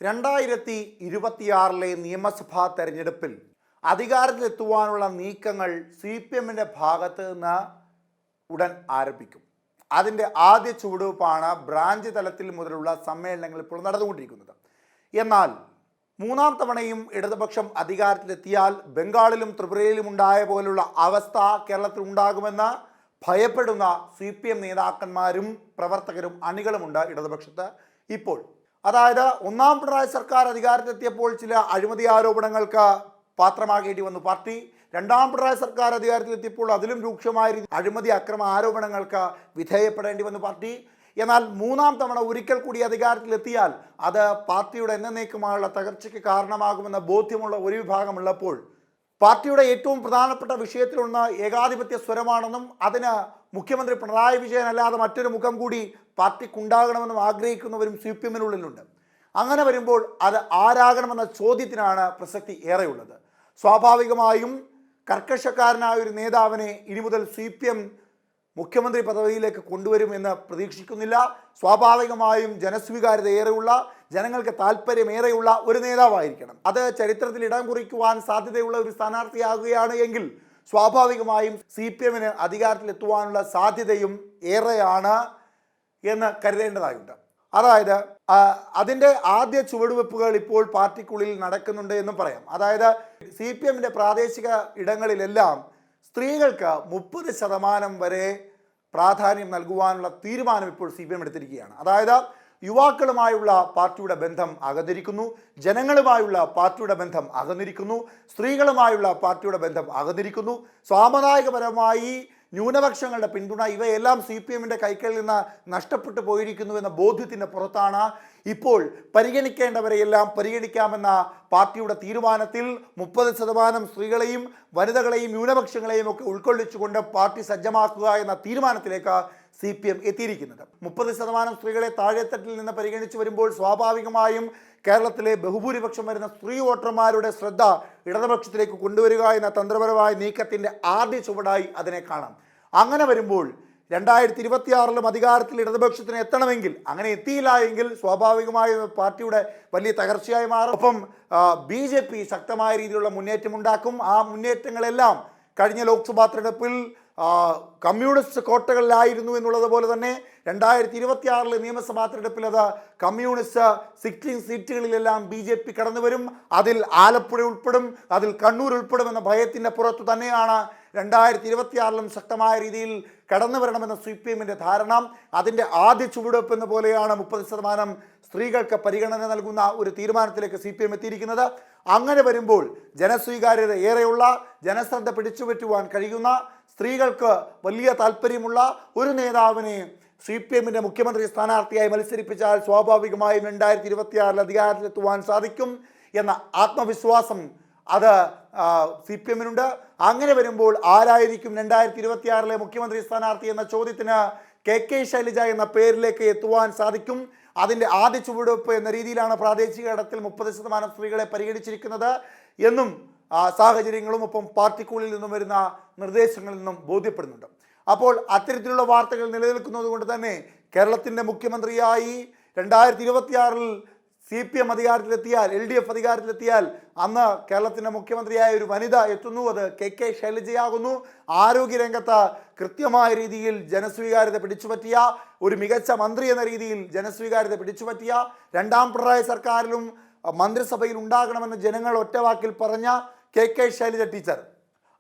2026 നിയമസഭാ തെരഞ്ഞെടുപ്പിൽ അധികാരത്തിലെത്തുവാനുള്ള നീക്കങ്ങൾ CPMന്റെ ഭാഗത്ത് നിന്ന് ഉടൻ ആരംഭിക്കും. അതിൻ്റെ ആദ്യ ചുവടുവെപ്പാണ് ബ്രാഞ്ച് തലത്തിൽ മുതലുള്ള സമ്മേളനങ്ങൾ ഇപ്പോൾ നടന്നുകൊണ്ടിരിക്കുന്നത്. എന്നാൽ മൂന്നാം തവണയും ഇടതുപക്ഷം അധികാരത്തിലെത്തിയാൽ ബംഗാളിലും ത്രിപുരയിലും ഉണ്ടായ പോലുള്ള അവസ്ഥ കേരളത്തിൽ ഉണ്ടാകുമെന്ന് ഭയപ്പെടുന്ന CPM നേതാക്കന്മാരും പ്രവർത്തകരും അണികളുമുണ്ട് ഇടതുപക്ഷത്ത് ഇപ്പോൾ. അതായത് ഒന്നാം പിണറായി സർക്കാർ അധികാരത്തിലെത്തിയപ്പോൾ ചില അഴിമതി ആരോപണങ്ങൾക്ക് പാത്രമാകേണ്ടി വന്നു പാർട്ടി. രണ്ടാം പിണറായി സർക്കാർ അധികാരത്തിലെത്തിയപ്പോൾ അതിലും രൂക്ഷമായ അഴിമതി അക്രമ ആരോപണങ്ങൾക്ക് വിധേയപ്പെടേണ്ടി വന്നു പാർട്ടി. എന്നാൽ മൂന്നാം തവണ ഒരിക്കൽ കൂടി അധികാരത്തിലെത്തിയാൽ അത് പാർട്ടിയുടെ എന്നേക്കുമായുള്ള തകർച്ചയ്ക്ക് കാരണമാകുമെന്ന ബോധ്യമുള്ള ഒരു വിഭാഗമുള്ളപ്പോൾ പാർട്ടിയുടെ ഏറ്റവും പ്രധാനപ്പെട്ട വിഷയത്തിലൊന്ന് ഏകാധിപത്യ സ്വരമാണെന്നും അതിന് മുഖ്യമന്ത്രി പിണറായി വിജയൻ അല്ലാതെ മറ്റൊരു മുഖം കൂടി പാർട്ടിക്കുണ്ടാകണമെന്നും ആഗ്രഹിക്കുന്നവരും CPMനുള്ളിലുണ്ട്. അങ്ങനെ വരുമ്പോൾ അത് ആരാകണമെന്ന ചോദ്യത്തിനാണ് പ്രസക്തി ഏറെയുള്ളത്. സ്വാഭാവികമായും കർക്കശക്കാരനായ ഒരു നേതാവിനെ ഇനി മുതൽ CPM മുഖ്യമന്ത്രി പദവിയിലേക്ക് കൊണ്ടുവരുമെന്ന് പ്രതീക്ഷിക്കുന്നില്ല. സ്വാഭാവികമായും ജനസ്വീകാര്യത ഏറെയുള്ള, ജനങ്ങൾക്ക് താല്പര്യമേറെയുള്ള ഒരു നേതാവായിരിക്കണം. അത് ചരിത്രത്തിൽ ഇടം കുറിക്കുവാൻ സാധ്യതയുള്ള ഒരു സ്ഥാനാർത്ഥിയാകുകയാണ് എങ്കിൽ സ്വാഭാവികമായും CPMന് അധികാരത്തിലെത്തുവാനുള്ള സാധ്യതയും ഏറെയാണ് എന്ന് കരുതേണ്ടതായുണ്ട്. അതായത് അതിൻ്റെ ആദ്യ ചുവടുവെപ്പുകൾ ഇപ്പോൾ പാർട്ടിക്കുള്ളിൽ നടക്കുന്നുണ്ട് എന്നും പറയാം. അതായത് CPMന്റെ പ്രാദേശിക ഇടങ്ങളിലെല്ലാം സ്ത്രീകൾക്ക് 30% വരെ പ്രാധാന്യം നൽകുവാനുള്ള തീരുമാനം ഇപ്പോൾ CPM എടുത്തിരിക്കുകയാണ്. അതായത് യുവാക്കളുമായുള്ള പാർട്ടിയുടെ ബന്ധം അകന്നിരിക്കുന്നു, ജനങ്ങളുമായുള്ള പാർട്ടിയുടെ ബന്ധം അകന്നിരിക്കുന്നു, സ്ത്രീകളുമായുള്ള പാർട്ടിയുടെ ബന്ധം അകന്നിരിക്കുന്നു. സാമുദായികപരമായി ന്യൂനപക്ഷങ്ങളുടെ പിന്തുണ ഇവയെല്ലാം CPMന്റെ കൈകളിൽ നിന്ന് നഷ്ടപ്പെട്ടു പോയിരിക്കുന്നു എന്ന ബോധ്യത്തിൻ്റെ പുറത്താണ് ഇപ്പോൾ പരിഗണിക്കേണ്ടവരെയെല്ലാം പരിഗണിക്കാമെന്ന പാർട്ടിയുടെ തീരുമാനത്തിൽ 30% സ്ത്രീകളെയും വനിതകളെയും ന്യൂനപക്ഷങ്ങളെയും ഒക്കെ ഉൾക്കൊള്ളിച്ചുകൊണ്ട് പാർട്ടി സജ്ജമാക്കുക എന്ന തീരുമാനത്തിലേക്ക് CPM എത്തിയിരിക്കുന്നത്. 30% സ്ത്രീകളെ താഴെത്തട്ടിൽ നിന്ന് പരിഗണിച്ചു വരുമ്പോൾ സ്വാഭാവികമായും കേരളത്തിലെ ബഹുഭൂരിപക്ഷം വരുന്ന സ്ത്രീ വോട്ടർമാരുടെ ശ്രദ്ധ ഇടതുപക്ഷത്തിലേക്ക് കൊണ്ടുവരിക എന്ന തന്ത്രപരമായ നീക്കത്തിൻ്റെ ആദ്യ ചുവടായി അതിനെ കാണാം. അങ്ങനെ വരുമ്പോൾ 2026 അധികാരത്തിൽ ഇടതുപക്ഷത്തിന് എത്തണമെങ്കിൽ, അങ്ങനെ എത്തിയില്ല എങ്കിൽ സ്വാഭാവികമായും പാർട്ടിയുടെ വലിയ തകർച്ചയായി മാറും. ഒപ്പം BJP ശക്തമായ രീതിയിലുള്ള മുന്നേറ്റമുണ്ടാക്കും. ആ മുന്നേറ്റങ്ങളെല്ലാം കഴിഞ്ഞ ലോക്സഭാ തെരഞ്ഞെടുപ്പിൽ കമ്മ്യൂണിസ്റ്റ് കോട്ടകളിലായിരുന്നു എന്നുള്ളത് പോലെ തന്നെ 2026 നിയമസഭാ തെരഞ്ഞെടുപ്പിൽ അത് കമ്മ്യൂണിസ്റ്റ് സിറ്റിംഗ് സീറ്റുകളിലെല്ലാം BJP കടന്നു വരും. അതിൽ ആലപ്പുഴ ഉൾപ്പെടും, അതിൽ കണ്ണൂർ ഉൾപ്പെടും എന്ന ഭയത്തിൻ്റെ പുറത്തു തന്നെയാണ് 2026 ശക്തമായ രീതിയിൽ കടന്നു വരണമെന്ന CPMന്റെ ധാരണ. അതിൻ്റെ ആദ്യ ചുവടുവെപ്പ് എന്ന പോലെയാണ് 30% സ്ത്രീകൾക്ക് പരിഗണന നൽകുന്ന ഒരു തീരുമാനത്തിലേക്ക് CPM എത്തിയിരിക്കുന്നത്. അങ്ങനെ വരുമ്പോൾ ജനസ്വീകാര്യത ഏറെയുള്ള, ജനശ്രദ്ധ പിടിച്ചുപറ്റുവാൻ കഴിയുന്ന, സ്ത്രീകൾക്ക് വലിയ താല്പര്യമുള്ള ഒരു നേതാവിനെ CPMന്റെ മുഖ്യമന്ത്രി സ്ഥാനാർത്ഥിയായി മത്സരിപ്പിച്ചാൽ സ്വാഭാവികമായും 2026 അധികാരത്തിലെത്തുവാൻ സാധിക്കും എന്ന ആത്മവിശ്വാസം അത് CPMനുണ്ട്. അങ്ങനെ വരുമ്പോൾ ആരായിരിക്കും 2026 മുഖ്യമന്ത്രി സ്ഥാനാർത്ഥി എന്ന ചോദ്യത്തിന് KK ശൈലജ എന്ന പേരിലേക്ക് എത്തുവാൻ സാധിക്കും. അതിൻ്റെ ആദ്യ ചുവടുവെപ്പ് എന്ന രീതിയിലാണ് പ്രാദേശിക തലത്തിൽ 30% സ്ത്രീകളെ പരിഗണിച്ചിരിക്കുന്നത് എന്നും സാഹചര്യങ്ങളും ഒപ്പം പാർട്ടിക്കുള്ളിൽ നിന്നും വരുന്ന നിർദ്ദേശങ്ങളിൽ നിന്നും ബോധ്യപ്പെടുന്നുണ്ട്. അപ്പോൾ അത്തരത്തിലുള്ള വാർത്തകൾ നിലനിൽക്കുന്നത് കൊണ്ട് തന്നെ കേരളത്തിൻ്റെ മുഖ്യമന്ത്രിയായി 2026 CPM അധികാരത്തിലെത്തിയാൽ, LDF അധികാരത്തിലെത്തിയാൽ അന്ന് കേരളത്തിൻ്റെ മുഖ്യമന്ത്രിയായ ഒരു വനിത എത്തുന്നു. അത് KK ശൈലജയാകുന്നു. ആരോഗ്യരംഗത്ത് കൃത്യമായ രീതിയിൽ ജനസ്വീകാര്യത പിടിച്ചുപറ്റിയ ഒരു മികച്ച മന്ത്രി എന്ന രീതിയിൽ ജനസ്വീകാര്യത പിടിച്ചുപറ്റിയ, രണ്ടാം പിണറായി സർക്കാരിലും മന്ത്രിസഭയിൽ ഉണ്ടാകണമെന്ന് ജനങ്ങൾ ഒറ്റവാക്കിൽ പറഞ്ഞ KK ശൈലജ ടീച്ചർ,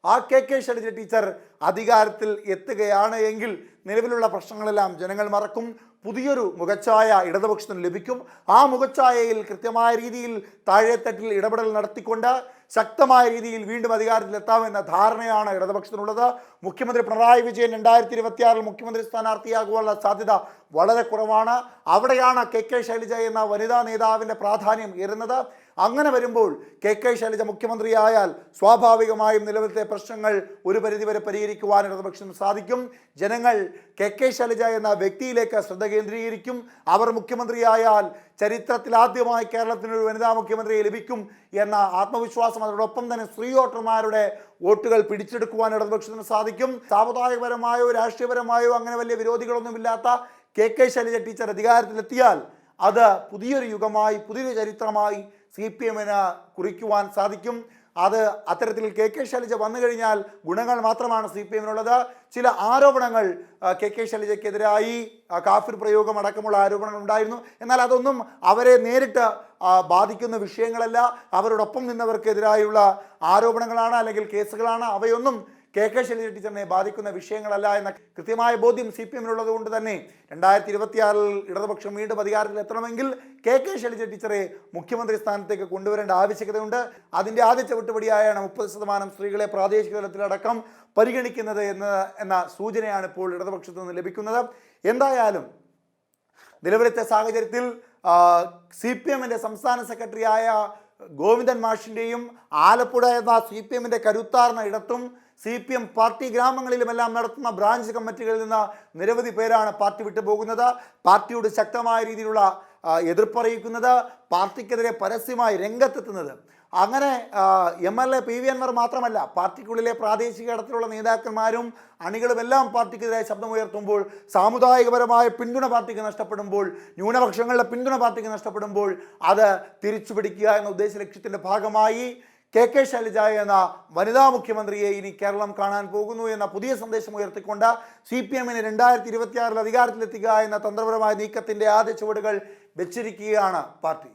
ആ KK ശൈലജ ടീച്ചർ അധികാരത്തിൽ എത്തുകയാണ് എങ്കിൽ നിലവിലുള്ള പ്രശ്നങ്ങളെല്ലാം ജനങ്ങൾ മറക്കും. പുതിയൊരു മുഖച്ഛായ ഇടതുപക്ഷത്തിന് ലഭിക്കും. ആ മുഖച്ഛായയിൽ കൃത്യമായ രീതിയിൽ താഴെത്തട്ടിൽ ഇടപെടൽ നടത്തിക്കൊണ്ട് ശക്തമായ രീതിയിൽ വീണ്ടും അധികാരത്തിലെത്താമെന്ന ധാരണയാണ് ഇടതുപക്ഷത്തിനുള്ളത്. മുഖ്യമന്ത്രി പിണറായി വിജയൻ 2026 മുഖ്യമന്ത്രി സ്ഥാനാർത്ഥിയാകുവാനുള്ള സാധ്യത വളരെ കുറവാണ്. അവിടെയാണ് KK ശൈലജ എന്ന വനിതാ നേതാവിൻ്റെ പ്രാധാന്യം ഏറുന്നത്. അങ്ങനെ വരുമ്പോൾ KK ശൈലജ മുഖ്യമന്ത്രിയായാൽ സ്വാഭാവികമായും നിലവിലത്തെ പ്രശ്നങ്ങൾ ഒരു പരിധിവരെ പരിഹരിക്കുവാൻ ഇടതുപക്ഷത്തിന് സാധിക്കും. ജനങ്ങൾ KK ശൈലജ എന്ന വ്യക്തിയിലേക്ക് ശ്രദ്ധ കേന്ദ്രീകരിക്കും. അവർ മുഖ്യമന്ത്രിയായാൽ ചരിത്രത്തിൽ ആദ്യമായി കേരളത്തിനൊരു വനിതാ മുഖ്യമന്ത്രിയെ ലഭിക്കും എന്ന ആത്മവിശ്വാസം, അതോടൊപ്പം തന്നെ സ്ത്രീ വോട്ടർമാരുടെ വോട്ടുകൾ പിടിച്ചെടുക്കുവാൻ ഇടതുപക്ഷത്തിന് സാധിക്കും. സാമുദായികപരമായോ രാഷ്ട്രീയപരമായോ അങ്ങനെ വലിയ വിരോധികളൊന്നുമില്ലാത്ത KK ശൈലജ ടീച്ചർ അധികാരത്തിലെത്തിയാൽ അത് പുതിയൊരു യുഗമായി, പുതിയൊരു ചരിത്രമായി CPM കുറിക്കുവാൻ സാധിക്കും. അത് അത്തരത്തിൽ KK ശൈലജ വന്നു കഴിഞ്ഞാൽ ഗുണങ്ങൾ മാത്രമാണ് CPM ചില ആരോപണങ്ങൾ KK ശൈലജയ്ക്കെതിരായി കാഫിർ പ്രയോഗം അടക്കമുള്ള ആരോപണങ്ങൾ ഉണ്ടായിരുന്നു. എന്നാൽ അതൊന്നും അവരെ നേരിട്ട് ബാധിക്കുന്ന വിഷയങ്ങളല്ല. അവരോടൊപ്പം നിന്നവർക്കെതിരായുള്ള ആരോപണങ്ങളാണ്, അല്ലെങ്കിൽ കേസുകളാണ്. അവയൊന്നും KK ശൈലജ ടീച്ചറിനെ ബാധിക്കുന്ന വിഷയങ്ങളല്ല എന്ന കൃത്യമായ ബോധ്യം CPM കൊണ്ട് തന്നെ 2026 ഇടതുപക്ഷം വീണ്ടും അധികാരത്തിൽ എത്തണമെങ്കിൽ KK ശൈലജ ടീച്ചറെ മുഖ്യമന്ത്രി സ്ഥാനത്തേക്ക് കൊണ്ടുവരേണ്ട ആവശ്യകതയുണ്ട്. അതിൻ്റെ ആദ്യ ചവിട്ടുപടിയായാണ് 30% സ്ത്രീകളെ പ്രാദേശിക തലത്തിലടക്കം പരിഗണിക്കുന്നത് എന്ന സൂചനയാണ് ഇപ്പോൾ ഇടതുപക്ഷത്തു നിന്ന് ലഭിക്കുന്നത്. എന്തായാലും നിലവിലത്തെ സാഹചര്യത്തിൽ CPM സംസ്ഥാന സെക്രട്ടറിയായ ഗോവിന്ദൻ മാഷിൻ്റെയും ആലപ്പുഴ എന്ന CPM കരുത്താർന്ന ഇടത്തും CPM പാർട്ടി ഗ്രാമങ്ങളിലുമെല്ലാം നടത്തുന്ന ബ്രാഞ്ച് കമ്മിറ്റികളിൽ നിന്ന് നിരവധി പേരാണ് പാർട്ടി വിട്ടു പോകുന്നത്. പാർട്ടിയോട് ശക്തമായ രീതിയിലുള്ള എതിർപ്പറിയിക്കുന്നത്, പാർട്ടിക്കെതിരെ പരസ്യമായി രംഗത്തെത്തുന്നത്. അങ്ങനെ MLA PV അൻവർ മാത്രമല്ല, പാർട്ടിക്കുള്ളിലെ പ്രാദേശിക തലത്തിലുള്ള നേതാക്കന്മാരും അണികളുമെല്ലാം പാർട്ടിക്കെതിരായി ശബ്ദമുയർത്തുമ്പോൾ, സാമുദായികപരമായ പിന്തുണ പാർട്ടിക്ക് നഷ്ടപ്പെടുമ്പോൾ, ന്യൂനപക്ഷങ്ങളുടെ പിന്തുണ പാർട്ടിക്ക് നഷ്ടപ്പെടുമ്പോൾ അത് തിരിച്ചുപിടിക്കുക എന്ന ഉദ്ദേശ ലക്ഷ്യത്തിൻ്റെ ഭാഗമായി KK ശൈലജ എന്ന വനിതാ മുഖ്യമന്ത്രിയെ ഇനി കേരളം കാണാൻ പോകുന്നു എന്ന പുതിയ സന്ദേശം ഉയർത്തിക്കൊണ്ട് CPM 2026 അധികാരത്തിലെത്തുക എന്ന തന്ത്രപരമായ നീക്കത്തിൻ്റെ ആദ്യ ചുവടുകൾ വെച്ചിരിക്കുകയാണ് പാർട്ടി.